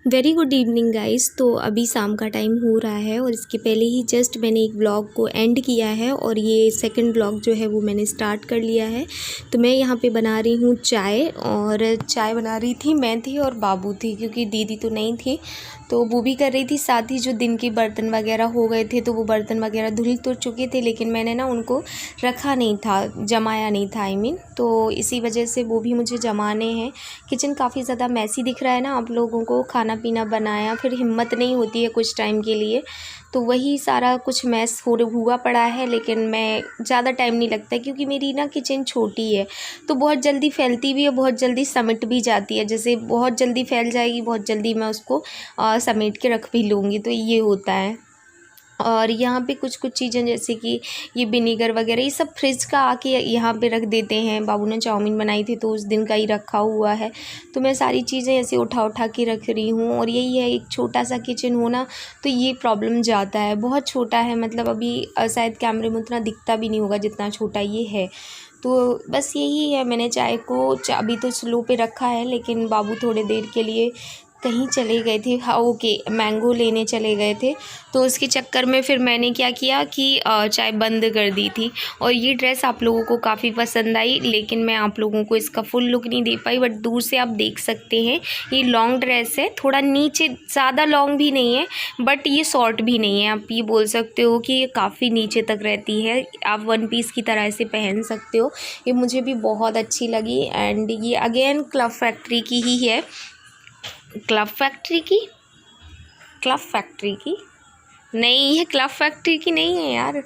Very good evening guys. तो अभी शाम का टाइम हो रहा है और इसके पहले ही जस्ट मैंने एक ब्लॉग को एंड किया है और ये सेकंड ब्लॉग जो है वो मैंने स्टार्ट कर लिया है। तो मैं यहाँ पे बना रही हूँ चाय, और चाय बना रही थी मैं थी और बाबू थी, क्योंकि दीदी तो नहीं थी तो वो भी कर रही थी। साथ ही जो दिन के बर्तन वगैरह हो गए थे तो वो बर्तन वगैरह धुल तो चुके थे, लेकिन मैंने ना उनको रखा नहीं था, जमाया नहीं था तो इसी वजह से वो भी मुझे जमाने हैं। किचन काफ़ी ज़्यादा मैसी दिख रहा है ना आप लोगों को, खाना पीना बनाया फिर हिम्मत नहीं होती है कुछ टाइम के लिए, तो वही सारा कुछ मैस हुआ पड़ा है। लेकिन मैं ज़्यादा टाइम नहीं लगता क्योंकि मेरी ना किचन छोटी है तो बहुत जल्दी फैलती भी है, बहुत जल्दी समेट भी जाती है। जैसे बहुत जल्दी फैल जाएगी, बहुत जल्दी मैं उसको समेट के रख भी लूँगी, तो ये होता है। और यहाँ पे कुछ कुछ चीज़ें जैसे कि ये विनेगर वगैरह ये सब फ्रिज का आके यहाँ पे रख देते हैं। बाबू ने चाउमीन बनाई थी तो उस दिन का ही रखा हुआ है, तो मैं सारी चीज़ें ऐसे उठा उठा के रख रही हूँ। और यही है, एक छोटा सा किचन होना तो ये प्रॉब्लम जाता है, बहुत छोटा है। मतलब अभी शायद कैमरे में उतना दिखता भी नहीं होगा जितना छोटा ये है। तो बस यही है, मैंने चाय को अभी तो स्लो पे रखा है, लेकिन बाबू थोड़ी देर के लिए कहीं चले गए थे, हाँ ओके मैंगो लेने चले गए थे, तो उसके चक्कर में फिर मैंने क्या किया कि चाय बंद कर दी थी। और ये ड्रेस आप लोगों को काफ़ी पसंद आई, लेकिन मैं आप लोगों को इसका फुल लुक नहीं दे पाई, बट दूर से आप देख सकते हैं। ये लॉन्ग ड्रेस है, थोड़ा नीचे, ज़्यादा लॉन्ग भी नहीं है बट ये शॉर्ट भी नहीं है। आप ये बोल सकते हो कि ये काफ़ी नीचे तक रहती है, आप वन पीस की तरह से पहन सकते हो। ये मुझे भी बहुत अच्छी लगी। एंड ये अगेन क्लब फैक्ट्री की ही है, क्लब फैक्ट्री की नहीं है, क्लब फैक्ट्री की नहीं है यार,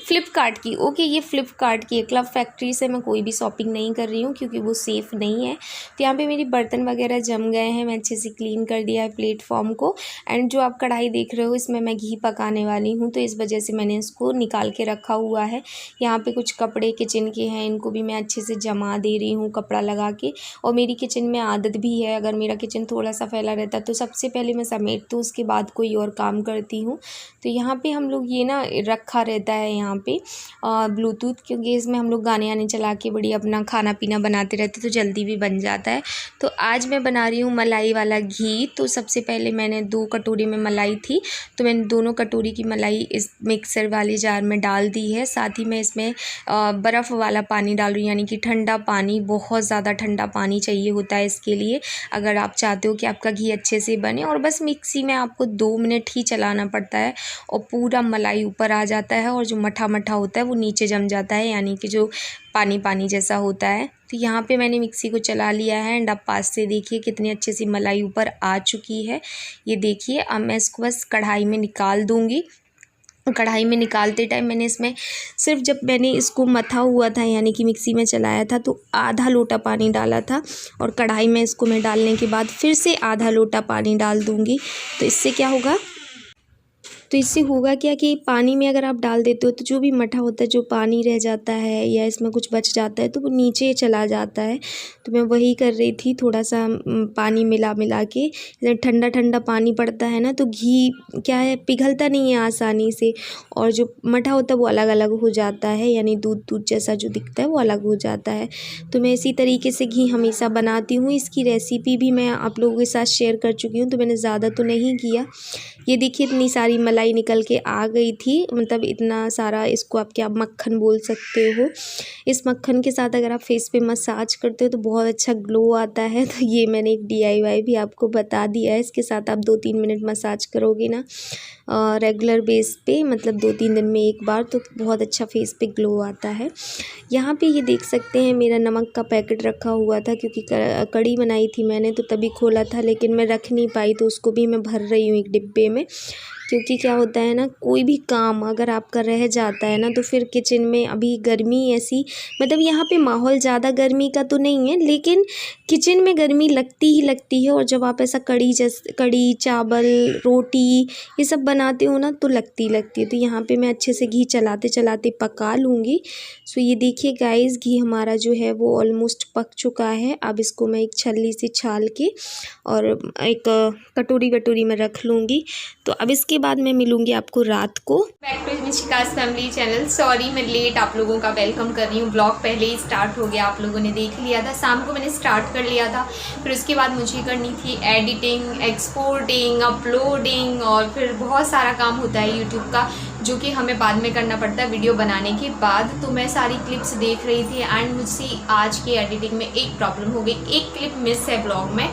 फ़्लिपकार्ट की। ओके ये फ़्लिपकार्ट की है। क्लब फैक्ट्री से मैं कोई भी शॉपिंग नहीं कर रही हूँ क्योंकि वो सेफ़ नहीं है। तो यहाँ पे मेरी बर्तन वगैरह जम गए हैं, मैं अच्छे से क्लीन कर दिया है प्लेटफॉर्म को। एंड जो आप कढ़ाई देख रहे हो इसमें मैं घी पकाने वाली हूँ, तो इस वजह से मैंने इसको निकाल के रखा हुआ है। यहाँ पे कुछ कपड़े किचन के हैं, इनको भी मैं अच्छे से जमा दे रही हूँ कपड़ा लगा के। और मेरी किचन में आदत भी है, अगर मेरा किचन थोड़ा सा फैला रहता तो सबसे पहले मैं समेटती हूँ, उसके बाद कोई और काम करती हूँ। तो यहाँ पे हम लोग ये ना रखा रहता है यहाँ पे ब्लूटूथ, क्योंकि इसमें हम लोग गाने आने चला के बड़ी अपना खाना पीना बनाते रहते तो जल्दी भी बन जाता है। तो आज मैं बना रही हूँ मलाई वाला घी। तो सबसे पहले मैंने 2 कटोरी में मलाई थी, तो मैंने दोनों कटोरी की मलाई इस मिक्सर वाले जार में डाल दी है। साथ ही मैं इसमें बर्फ़ वाला पानी डाल रही हूँ, यानी कि ठंडा पानी, बहुत ज़्यादा ठंडा पानी चाहिए होता है इसके लिए, अगर आप चाहते हो कि आपका घी अच्छे से बने। और बस मिक्सी में आपको 2 मिनट ही चलाना पड़ता है और पूरा मलाई ऊपर आ जाता है, और जो मठा मठा होता है वो नीचे जम जाता है, यानी कि जो पानी पानी जैसा होता है। तो यहाँ पे मैंने मिक्सी को चला लिया है। एंड आप पास से देखिए कितनी अच्छे से मलाई ऊपर आ चुकी है। ये देखिए, अब मैं इसको बस कढ़ाई में निकाल दूँगी। कढ़ाई में निकालते टाइम मैंने इसमें सिर्फ, जब मैंने इसको मथा हुआ था यानी कि मिक्सी में चलाया था, तो आधा लोटा पानी डाला था, और कढ़ाई में इसको मैं डालने के बाद फिर से आधा लोटा पानी डाल दूँगी। तो इससे क्या होगा, तो इससे होगा क्या कि पानी में अगर आप डाल देते हो तो जो भी मठा होता है, जो पानी रह जाता है या इसमें कुछ बच जाता है तो वो नीचे चला जाता है। तो मैं वही कर रही थी, थोड़ा सा पानी मिला मिला के। जब ठंडा ठंडा पानी पड़ता है ना तो घी क्या है, पिघलता नहीं है आसानी से, और जो मठा होता है वो अलग अलग हो जाता है, यानी दूध दूध जैसा जो दिखता है वो अलग हो जाता है। तो मैं इसी तरीके से घी हमेशा बनाती हूँ। इसकी रेसिपी भी मैं आप लोगों के साथ शेयर कर चुकी हूँ, तो मैंने ज़्यादा तो नहीं किया। ये देखिए इतनी सारी मलाई निकल के आ गई थी, मतलब इतना सारा, इसको आप क्या मक्खन बोल सकते हो। इस मक्खन के साथ अगर आप फेस पे मसाज करते हो तो बहुत अच्छा ग्लो आता है। तो ये मैंने एक DIY भी आपको बता दिया है। इसके साथ आप 2-3 मिनट मसाज करोगे ना रेगुलर बेस पे, मतलब 2-3 दिन में एक बार, तो बहुत अच्छा फेस पे ग्लो आता है। यहाँ पे ये देख सकते हैं मेरा नमक का पैकेट रखा हुआ था, क्योंकि कड़ी बनाई थी मैंने तो तभी खोला था, लेकिन मैं रख नहीं पाई, तो उसको भी मैं भर रही हूँ एक डिब्बे में। क्योंकि क्या होता है ना, कोई भी काम अगर आपका रह जाता है ना तो फिर किचन में, अभी गर्मी ऐसी, मतलब यहाँ पे माहौल ज़्यादा गर्मी का तो नहीं है, लेकिन किचन में गर्मी लगती ही लगती है। और जब आप ऐसा कड़ी चावल रोटी ये सब बनाते हो ना तो लगती है। तो यहाँ पे मैं अच्छे से घी चलाते चलाते पका लूँगी। सो ये देखिए गाइस, घी हमारा जो है वो ऑलमोस्ट पक चुका है। अब इसको मैं एक छलनी से छाल के और एक कटोरी में रख लूँगी। तो अब इसके उसके बाद मैं मिलूँगी आपको रात को। Back to Mishika's family channel. Sorry मैं लेट आप लोगों का वेलकम कर रही हूँ। ब्लॉग पहले ही स्टार्ट हो गया, आप लोगों ने देख लिया था, शाम को मैंने स्टार्ट कर लिया था। फिर उसके बाद मुझे करनी थी एडिटिंग, एक्सपोर्टिंग, अपलोडिंग और फिर बहुत सारा काम होता है यूट्यूब का जो कि हमें बाद में करना पड़ता है वीडियो बनाने के बाद। तो मैं सारी क्लिप्स देख रही थी एंड मुझसे आज की एडिटिंग में एक प्रॉब्लम हो गई, एक क्लिप मिस है ब्लॉग में।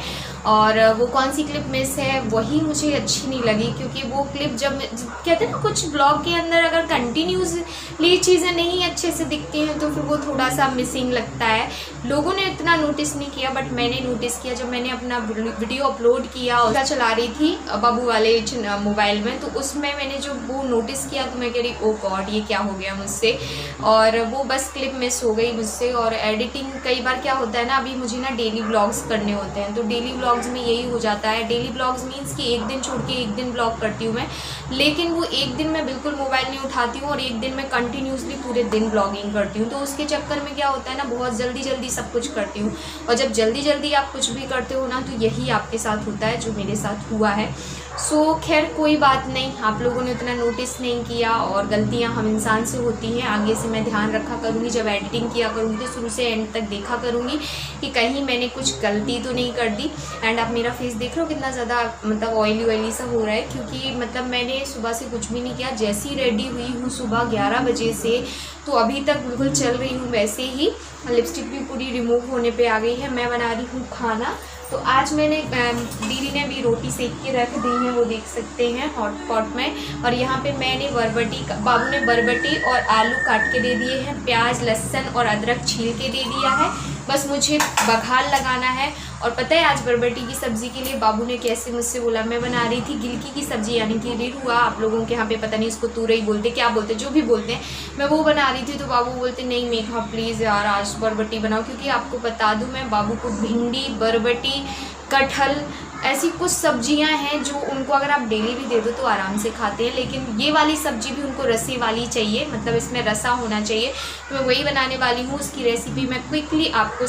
और वो कौन सी क्लिप मिस है वही मुझे अच्छी नहीं लगी, क्योंकि वो क्लिप जब कहते हैं ना कुछ ब्लॉग के अंदर अगर कंटिन्यूसली चीज़ें नहीं अच्छे से दिखती हैं तो फिर वो थोड़ा सा मिसिंग लगता है। लोगों ने इतना नोटिस नहीं किया बट मैंने नोटिस किया। जब मैंने अपना वीडियो अपलोड किया, उसका चला रही थी बाबू वाले मोबाइल में, तो उसमें मैंने जो वो नोटिस किया तो मैं कह रही ओ गॉड ये क्या हो गया मुझसे, और वो बस क्लिप मिस हो गई मुझसे। और एडिटिंग कई बार क्या होता है ना, अभी मुझे ना डेली व्लॉग्स करने होते हैं, तो डेली व्लॉग्स में यही हो जाता है। डेली व्लॉग्स मीन्स कि एक दिन छोड़ के एक दिन व्लॉग करती हूँ मैं, लेकिन वो एक दिन मैं बिल्कुल मोबाइल नहीं उठाती हूँ और एक दिन मैं कंटिन्यूसली पूरे दिन व्लॉगिंग करती हूँ। तो उसके चक्कर में क्या होता है ना, बहुत जल्दी जल्दी सब कुछ करती हूँ, और जब जल्दी जल्दी आप कुछ भी करते हो ना तो यही आपके साथ होता है जो मेरे साथ हुआ है। सो खैर कोई बात नहीं, आप लोगों ने उतना नोटिस नहीं किया और गलतियां हम इंसान से होती हैं। आगे से मैं ध्यान रखा करूँगी, जब एडिटिंग किया करूँगी तो शुरू से एंड तक देखा करूँगी कि कहीं मैंने कुछ गलती तो नहीं कर दी। एंड आप मेरा फेस देख रहे हो कितना ज़्यादा मतलब ऑयली सा हो रहा है, क्योंकि मतलब मैंने सुबह से कुछ भी नहीं किया। जैसी रेडी हुई हूँ सुबह 11 बजे से तो अभी तक बिल्कुल चल रही हूँ वैसे ही। लिपस्टिक भी पूरी रिमूव होने पे आ गई है। मैं बना रही हूँ खाना। तो आज मैंने दीदी ने भी रोटी सेक के रख दी है, वो देख सकते हैं हॉट पॉट में। और यहाँ पे मैंने बाबू ने बरबटी और आलू काट के दे दिए हैं, प्याज लहसुन और अदरक छील के दे दिया है। बस मुझे बघार लगाना है। और पता है आज बरबटी की सब्ज़ी के लिए बाबू ने कैसे मुझसे बोला, मैं बना रही थी गिलकी की सब्ज़ी यानी कि रिरुआ, आप लोगों के यहाँ पे पता नहीं उसको तुरई बोलते क्या बोलते, जो भी बोलते हैं, मैं वो बना रही थी। तो बाबू बोलते नहीं मेघा प्लीज़ यार आज बरबटी बनाओ, क्योंकि आपको बता दूँ मैं बाबू को भिंडी, बरबटी, कटहल ऐसी कुछ सब्जियां हैं जो उनको अगर आप डेली भी दे दो तो आराम से खाते हैं, लेकिन ये वाली सब्जी भी उनको रसे वाली चाहिए, मतलब इसमें रसा होना चाहिए। तो मैं वही बनाने वाली हूँ। उसकी रेसिपी मैं क्विकली आपको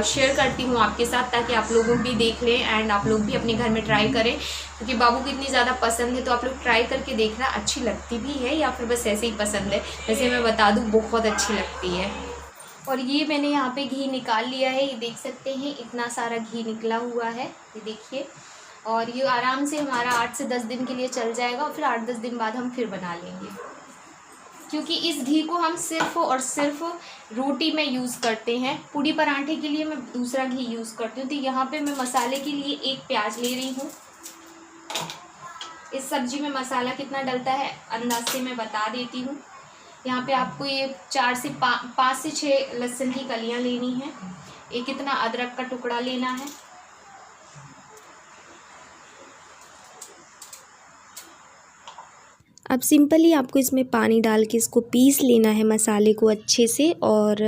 शेयर करती हूँ आपके साथ, ताकि आप लोग भी देख लें एंड आप लोग भी अपने घर में ट्राई करें, क्योंकि बाबू को इतनी ज़्यादा पसंद है। तो आप लोग ट्राई करके देखना अच्छी लगती भी है या फिर बस ऐसे ही पसंद है। वैसे मैं बता दूँ बहुत अच्छी लगती है। और ये मैंने यहाँ पे घी निकाल लिया है, ये देख सकते हैं इतना सारा घी निकला हुआ है, ये देखिए। और ये आराम से हमारा 8 से 10 दिन के लिए चल जाएगा और फिर 8-10 दिन बाद हम फिर बना लेंगे, क्योंकि इस घी को हम सिर्फ और सिर्फ रोटी में यूज़ करते हैं। पूड़ी पराठे के लिए मैं दूसरा घी यूज़ करती हूँ। तो यहाँ पे मैं मसाले के लिए एक प्याज ले रही हूँ। इस सब्जी में मसाला कितना डलता है अंदाज से मैं बता देती हूँ। यहाँ पे आपको ये 5 से 6 लहसुन की कलियाँ लेनी है, एक इतना अदरक का टुकड़ा लेना है, अब सिंपली आपको इसमें पानी डाल के इसको पीस लेना है मसाले को अच्छे से। और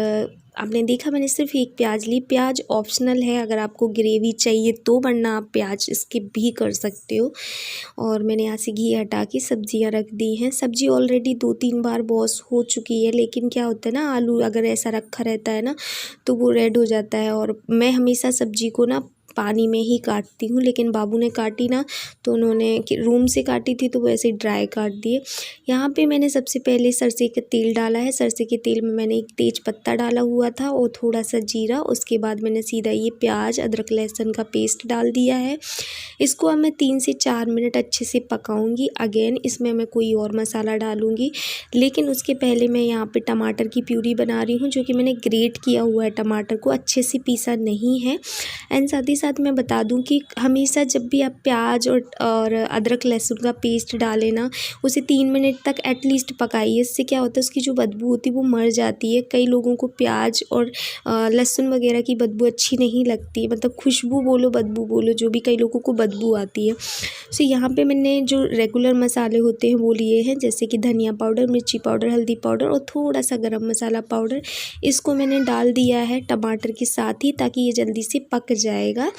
आपने देखा मैंने सिर्फ एक प्याज ली। प्याज ऑप्शनल है, अगर आपको ग्रेवी चाहिए तो वरना आप प्याज स्किप भी कर सकते हो। और मैंने यहाँ से घी हटा के सब्जियाँ रख दी हैं। सब्जी ऑलरेडी 2-3 बार वॉश हो चुकी है, लेकिन क्या होता है ना, आलू अगर ऐसा रखा रहता है ना तो वो रेड हो जाता है। और मैं हमेशा सब्जी को ना पानी में ही काटती हूँ, लेकिन बाबू ने काटी ना तो उन्होंने रूम से काटी थी तो वैसे ड्राई काट दिए। यहाँ पे मैंने सबसे पहले सरसे का तेल डाला है। सरसे के तेल में मैंने एक तेज पत्ता डाला हुआ था और थोड़ा सा जीरा। उसके बाद मैंने सीधा ये प्याज अदरक लहसुन का पेस्ट डाल दिया है। इसको अब मैं 3 से 4 मिनट अच्छे से पकाऊंगी। अगेन इसमें मैं कोई और मसाला डालूंगी, लेकिन उसके पहले मैं यहाँ पे टमाटर की प्यूरी बना रही हूँ, जो कि मैंने ग्रेट किया हुआ है, टमाटर को अच्छे से पीसा नहीं है। एंड साथ ही साथ मैं बता दूं कि हमेशा जब भी आप प्याज और अदरक लहसुन का पेस्ट डालें ना, उसे 3 मिनट तक एटलीस्ट पकाइए। इससे क्या होता है, उसकी जो बदबू होती है वो मर जाती है। कई लोगों को प्याज और लहसुन वगैरह की बदबू अच्छी नहीं लगती है, मतलब खुशबू बोलो बदबू बोलो जो भी, कई लोगों को बदबू आती है। सो यहाँ पे मैंने जो रेगुलर मसाले होते हैं वो लिए हैं, जैसे कि धनिया पाउडर, मिर्ची पाउडर, हल्दी पाउडर और थोड़ा सा गरम मसाला पाउडर। इसको मैंने डाल दिया है टमाटर के साथ ही, ताकि ये जल्दी से पक जाएगा।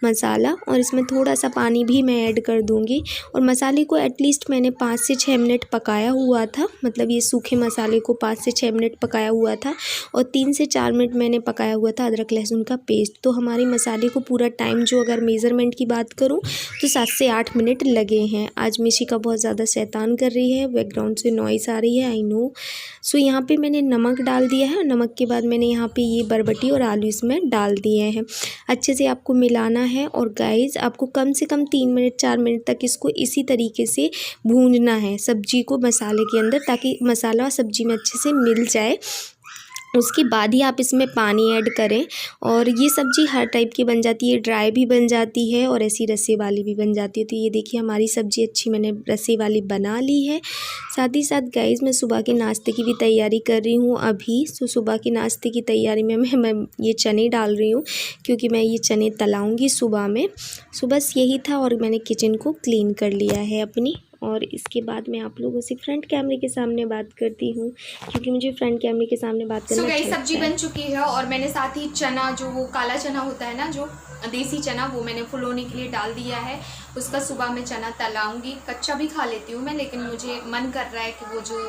मसाला, और इसमें थोड़ा सा पानी भी मैं ऐड कर दूँगी। और मसाले को एटलीस्ट मैंने 5 से 6 मिनट पकाया हुआ था, मतलब ये सूखे मसाले को 5 से 6 मिनट पकाया हुआ था, और 3 से 4 मिनट मैंने पकाया हुआ था अदरक लहसुन का पेस्ट। तो हमारे मसाले को पूरा टाइम, जो अगर मेज़रमेंट की बात करूँ तो 7 से 8 मिनट लगे हैं। आज मिशिका बहुत ज़्यादा शैतान कर रही है, बैकग्राउंड से नॉइस आ रही है, आई नो। सो यहाँ पे मैंने नमक डाल दिया है, और नमक के बाद मैंने यहाँ पे ये बरबटी और आलू इसमें डाल दिए हैं। अच्छे से आपको मिलाना है, और गाइस आपको कम से कम 3 मिनट 4 मिनट तक इसको इसी तरीके से भूनना है सब्जी को मसाले के अंदर, ताकि मसाला सब्जी में अच्छे से मिल जाए। उसके बाद ही आप इसमें पानी ऐड करें। और ये सब्ज़ी हर टाइप की बन जाती है, ड्राई भी बन जाती है और ऐसी रस्से वाली भी बन जाती है। तो ये देखिए हमारी सब्ज़ी अच्छी मैंने रस्से वाली बना ली है। साथ ही साथ गाइस मैं सुबह के नाश्ते की भी तैयारी कर रही हूँ अभी। तो सुबह के नाश्ते की तैयारी में मैं ये चने डाल रही हूँ, क्योंकि मैं ये चने तलाऊँगी सुबह में। सो बस यही था, और मैंने किचन को क्लीन कर लिया है अपनी। और इसके बाद मैं आप लोगों से फ्रंट कैमरे के सामने बात करती हूँ, क्योंकि मुझे फ्रंट कैमरे के सामने बात करना अच्छा लगता है। सब्जी बन चुकी है, और मैंने साथ ही चना, जो वो काला चना होता है ना, जो देसी चना, वो मैंने फुलोने के लिए डाल दिया है। उसका सुबह में चना तलाऊंगी। कच्चा भी खा लेती हूँ मैं, लेकिन मुझे मन कर रहा है कि वो जो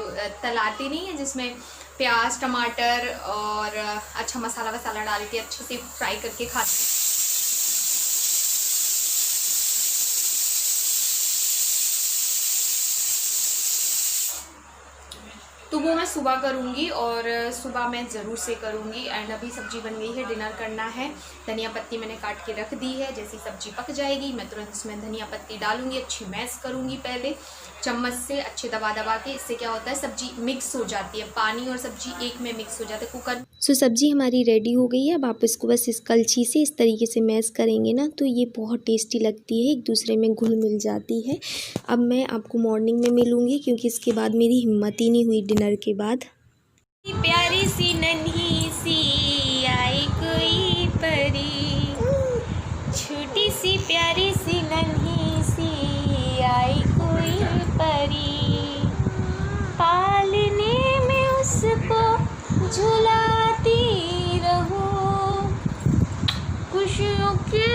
तलाते नहीं है, जिसमें प्याज टमाटर और अच्छा मसाला वसाला डाल के अच्छे से फ्राई करके खाती हूँ। तो वो मैं सुबह करूँगी, और सुबह मैं ज़रूर से करूँगी। एंड अभी सब्जी बन गई है, डिनर करना है। धनिया पत्ती मैंने काट के रख दी है, जैसी सब्जी पक जाएगी मैं तुरंत इसमें धनिया पत्ती डालूँगी। अच्छी मैश करूँगी पहले चम्मच से, अच्छे दबा दबा के। इससे क्या होता है, सब्जी मिक्स हो जाती है, पानी और सब्जी एक में मिक्स हो जाता है कुकर। सो सब्ज़ी हमारी रेडी हो गई है। अब आप इसको बस इस कलछी से इस तरीके से मैश करेंगे ना, तो ये बहुत टेस्टी लगती है, एक दूसरे में घुल मिल जाती है। अब मैं आपको मॉर्निंग में मिलूँगी, क्योंकि इसके बाद मेरी हिम्मत ही नहीं हुई डिनर के बाद। प्यारी सी नन्ही सी आई कोई परी, छोटी सी प्यारी सी नन्ही सी आई कोई परी, पालने में उसको झुलाती रहूं, खुशियों के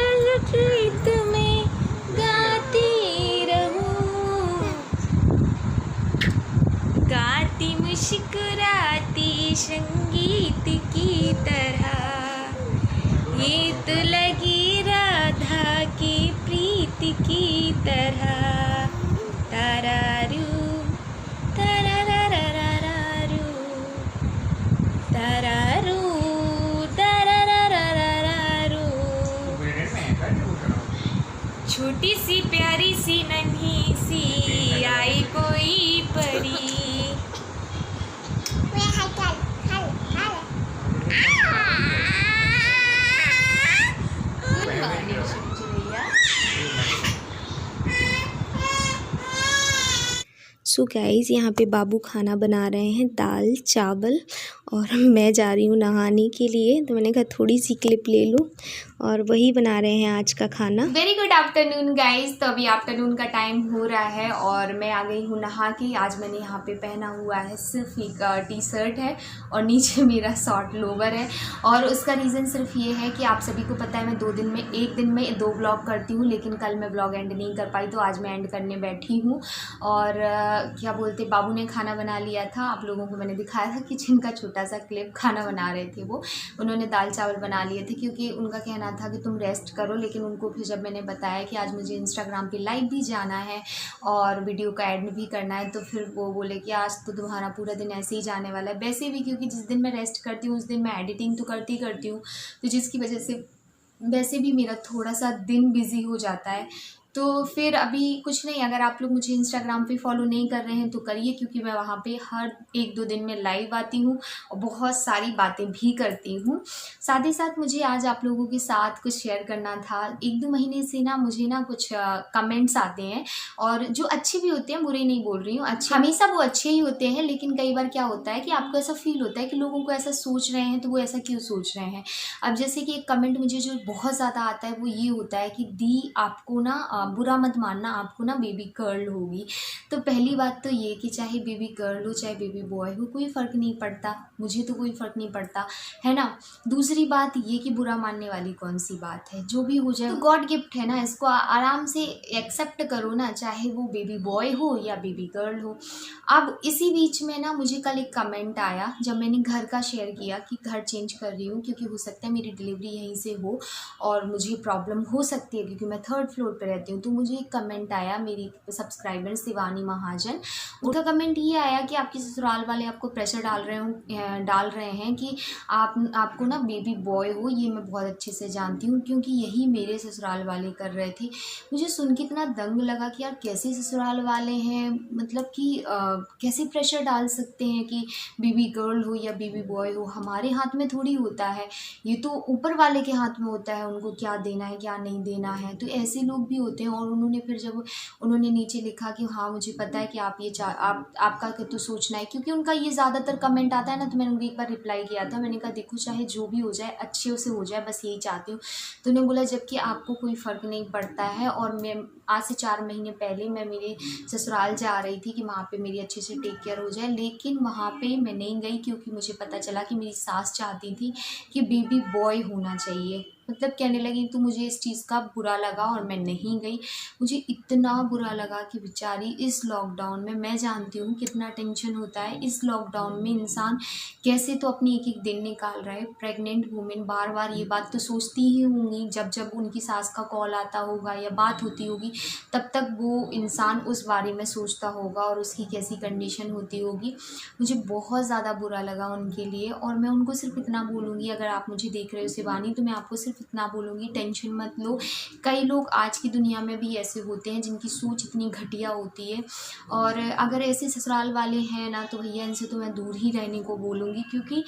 गीत में गाती रहूं, गाती मुस्कुराती संगीत की तरह, ये तो लगी राधा की प्रीत की तरह। तारारू तारारारारू तारारू तारारारारू, छोटी सी प्यारी सी नन्ही सी आई कोई परी। सो गाइस यहाँ पे बाबू खाना बना रहे हैं, दाल चावल, और मैं जा रही हूँ नहाने के लिए। तो मैंने कहा थोड़ी सी क्लिप ले लूँ, और वही बना रहे हैं आज का खाना। Very good afternoon guys. तो अभी आफ्टरनून का टाइम हो रहा है, और मैं आ गई हूँ नहा के। आज मैंने यहाँ पे पहना हुआ है सिर्फ एक टी शर्ट है, और नीचे मेरा शॉर्ट लोवर है। और उसका रीज़न सिर्फ ये है कि आप सभी को पता है मैं एक दिन में 2 ब्लॉग करती हूँ, लेकिन कल मैं ब्लॉग एंड नहीं कर पाई, तो आज मैं एंड करने बैठी हूँ। और क्या बोलते, बाबू ने खाना बना लिया था, आप लोगों को मैंने दिखाया था किचन का छोटा सा क्लिप। खाना बना रहे थे वो, उन्होंने दाल चावल बना लिए थे, क्योंकि उनका कहना था कि तुम रेस्ट करो। लेकिन उनको फिर जब मैंने बताया कि आज मुझे इंस्टाग्राम पे लाइव भी जाना है और वीडियो का एड भी करना है, तो फिर वो बोले कि आज तो तुम्हारा पूरा दिन ऐसे ही जाने वाला है। वैसे भी क्योंकि जिस दिन मैं रेस्ट करती हूँ उस दिन मैं एडिटिंग तो करती हूँ, तो जिसकी वजह से वैसे भी मेरा थोड़ा सा दिन बिजी हो जाता है। तो फिर अभी कुछ नहीं, अगर आप लोग मुझे इंस्टाग्राम पे फॉलो नहीं कर रहे हैं तो करिए, क्योंकि मैं वहाँ पे हर 1-2 दिन में लाइव आती हूँ और बहुत सारी बातें भी करती हूँ। साथ ही साथ मुझे आज आप लोगों के साथ कुछ शेयर करना था। 1-2 महीने से ना मुझे ना कुछ कमेंट्स आते हैं, और जो अच्छे भी होते हैं, बुरे नहीं बोल रही हूँ, अच्छे हमेशा वो अच्छे ही होते हैं। लेकिन कई बार क्या होता है कि आपको ऐसा फील होता है कि लोगों को ऐसा सोच रहे हैं, तो वो ऐसा क्यों सोच रहे हैं। अब जैसे कि एक कमेंट मुझे जो बहुत ज़्यादा आता है वो ये होता है कि दी आपको ना बुरा मत मानना, आपको ना बेबी गर्ल होगी। तो पहली बात तो ये कि चाहे बेबी गर्ल हो चाहे बेबी बॉय हो, कोई फ़र्क नहीं पड़ता, मुझे तो कोई फ़र्क नहीं पड़ता, है ना। दूसरी बात ये कि बुरा मानने वाली कौन सी बात है, जो भी हो जाए तो गॉड गिफ्ट है ना, इसको आराम से एक्सेप्ट करो ना, चाहे वो बेबी बॉय हो या बेबी गर्ल हो। अब इसी बीच में ना मुझे कल एक कमेंट आया जब मैंने घर का शेयर किया कि घर चेंज कर रही हूँ, क्योंकि हो सकता है मेरी डिलीवरी यहीं से हो और मुझे प्रॉब्लम हो सकती है क्योंकि मैं 3rd फ्लोर पे रहती हूँ। तो मुझे एक कमेंट आया मेरी सब्सक्राइबर शिवानी महाजन, उनका कमेंट ये आया कि आपके ससुराल वाले आपको प्रेशर डाल रहे हैं कि आपको ना बेबी बॉय हो। ये मैं बहुत अच्छे से जानती हूँ क्योंकि यही मेरे ससुराल वाले कर रहे थे। मुझे सुन के इतना दंग लगा कि यार कैसे ससुराल वाले हैं, मतलब कि कैसे प्रेशर डाल सकते हैं कि बेबी गर्ल हो या बेबी बॉय हो। हमारे हाथ में थोड़ी होता है, ये तो ऊपर वाले के हाथ में होता है, उनको क्या देना है क्या नहीं देना है। तो ऐसे लोग भी होते हैं। और उन्होंने फिर जब उन्होंने नीचे लिखा कि हाँ मुझे पता है कि आप ये आपका तो सोचना है, क्योंकि उनका ये ज़्यादातर कमेंट आता है ना, तो मैंने उनको एक बार रिप्लाई किया था। मैंने कहा देखो चाहे जो भी हो जाए अच्छे से हो जाए, बस यही चाहती हूँ। तो उन्होंने बोला जबकि आपको कोई फ़र्क नहीं पड़ता है, और मैं आज से 4 महीने पहले मैं मेरे ससुराल जा रही थी कि वहाँ पे मेरी अच्छे से टेक केयर हो जाए, लेकिन वहाँ पे मैं नहीं गई क्योंकि मुझे पता चला कि मेरी सास चाहती थी कि बेबी बॉय होना चाहिए। मतलब कहने लगी, तो मुझे इस चीज़ का बुरा लगा और मैं नहीं गई। मुझे इतना बुरा लगा कि बेचारी इस लॉकडाउन में, मैं जानती हूँ कितना टेंशन होता है इस लॉकडाउन में, इंसान कैसे तो अपनी एक एक दिन निकाल रहा है। प्रेग्नेंट वुमेन बार बार ये बात तो सोचती ही होंगी, जब जब उनकी सास का कॉल आता होगा या बात होती होगी तब तक वो इंसान उस बारे में सोचता होगा और उसकी कैसी कंडीशन होती होगी। मुझे बहुत ज़्यादा बुरा लगा उनके लिए, और मैं उनको सिर्फ इतना बोलूँगी, अगर आप मुझे देख रहे हो शिवानी, तो मैं आपको सिर्फ इतना बोलूँगी, टेंशन मत लो। कई लोग आज की दुनिया में भी ऐसे होते हैं जिनकी सोच इतनी घटिया होती है, और अगर ऐसे ससुराल वाले हैं ना, तो भैया इनसे तो मैं दूर ही रहने को बोलूँगी। क्योंकि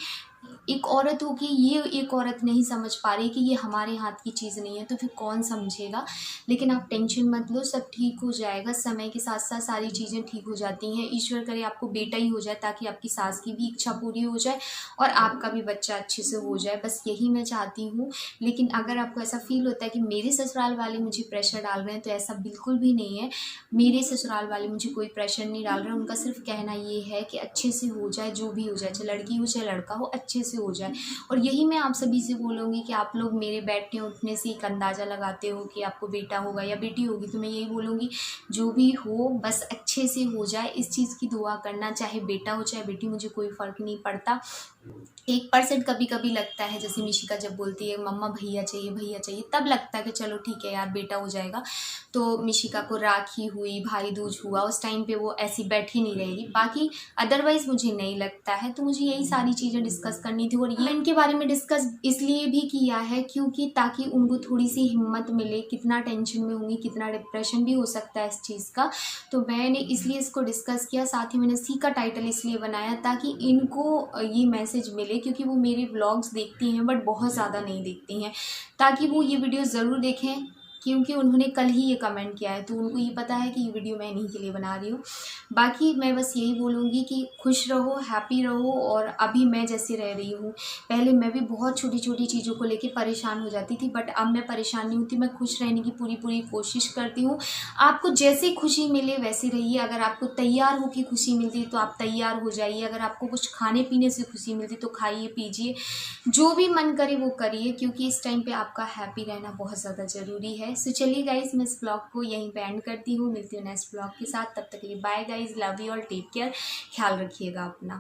एक औरत होगी, ये एक औरत नहीं समझ पा रही कि ये हमारे हाथ की चीज़ नहीं है, तो फिर कौन समझेगा। लेकिन आप टेंशन मत लो, सब ठीक हो जाएगा, समय के साथ साथ सारी चीज़ें ठीक हो जाती हैं। ईश्वर करे आपको बेटा ही हो जाए, ताकि आपकी सास की भी इच्छा पूरी हो जाए और आपका भी बच्चा अच्छे से हो जाए, बस यही मैं चाहती हूँ। लेकिन अगर आपको ऐसा फील होता है कि मेरे ससुराल वाले मुझे प्रेशर डाल रहे हैं, तो ऐसा बिल्कुल भी नहीं है। मेरे ससुराल वाले मुझे कोई प्रेशर नहीं डाल रहे हैं। उनका सिर्फ कहना ये है कि अच्छे से हो जाए, जो भी हो जाए, चाहे लड़की हो चाहे लड़का हो, अच्छे से हो जाए। और यही मैं आप सभी से बोलूँगी कि आप लोग मेरे बैठने उठने से एक अंदाज़ा लगाते हो कि आपको बेटा होगा या बेटी होगी, तो मैं यही बोलूँगी जो भी हो बस अच्छे से हो जाए, इस चीज़ की दुआ करना। चाहे बेटा हो चाहे बेटी, मुझे कोई फ़र्क नहीं पड़ता। 1% कभी कभी लगता है, जैसे मिशिका जब बोलती है मम्मा भैया चाहिए, तब लगता है कि चलो ठीक है यार बेटा हो जाएगा। तो मिशिका को राखी हुई, भाई दूज हुआ, उस टाइम पे वो ऐसी बैठी नहीं रहेगी। बाकी अदरवाइज़ मुझे नहीं लगता है। तो मुझे यही सारी चीज़ें डिस्कस करनी थी, और ये इनके बारे में डिस्कस इसलिए भी किया है क्योंकि ताकि उनको थोड़ी सी हिम्मत मिले। कितना टेंशन में होंगी, कितना डिप्रेशन भी हो सकता है इस चीज़ का, तो मैंने इसलिए इसको डिस्कस किया। साथ ही मैंने सी का टाइटल इसलिए बनाया ताकि इनको ये मैसेज मिले, क्योंकि वो मेरे व्लॉग्स देखती हैं बट बहुत ज़्यादा नहीं देखती हैं, ताकि वो ये वीडियो ज़रूर देखें। क्योंकि उन्होंने कल ही ये कमेंट किया है, तो उनको ये पता है कि ये वीडियो मैं इन्हीं के लिए बना रही हूँ। बाकी मैं बस यही बोलूँगी कि खुश रहो, हैप्पी रहो। और अभी मैं जैसे रह रही हूँ, पहले मैं भी बहुत छोटी छोटी चीज़ों को लेके परेशान हो जाती थी, बट अब मैं परेशान नहीं होती। मैं खुश रहने की पूरी कोशिश करती हूँ। आपको जैसे खुशी मिले वैसे रहिए। अगर आपको तैयार होकर खुशी मिलती है तो आप तैयार हो जाइए। अगर आपको कुछ खाने पीने से खुशी मिलती तो खाइए पीजिए, जो भी मन करे वो करिए, क्योंकि इस टाइम पे आपका हैप्पी रहना बहुत ज़्यादा ज़रूरी है। सो चलिए गाइज, मैं इस ब्लॉग को यहीं पे एंड करती हूँ। मिलती हूँ नेक्स्ट ब्लॉग के साथ, तब तक के लिए बाय गाइज, लव यू और टेक केयर, ख्याल रखिएगा अपना।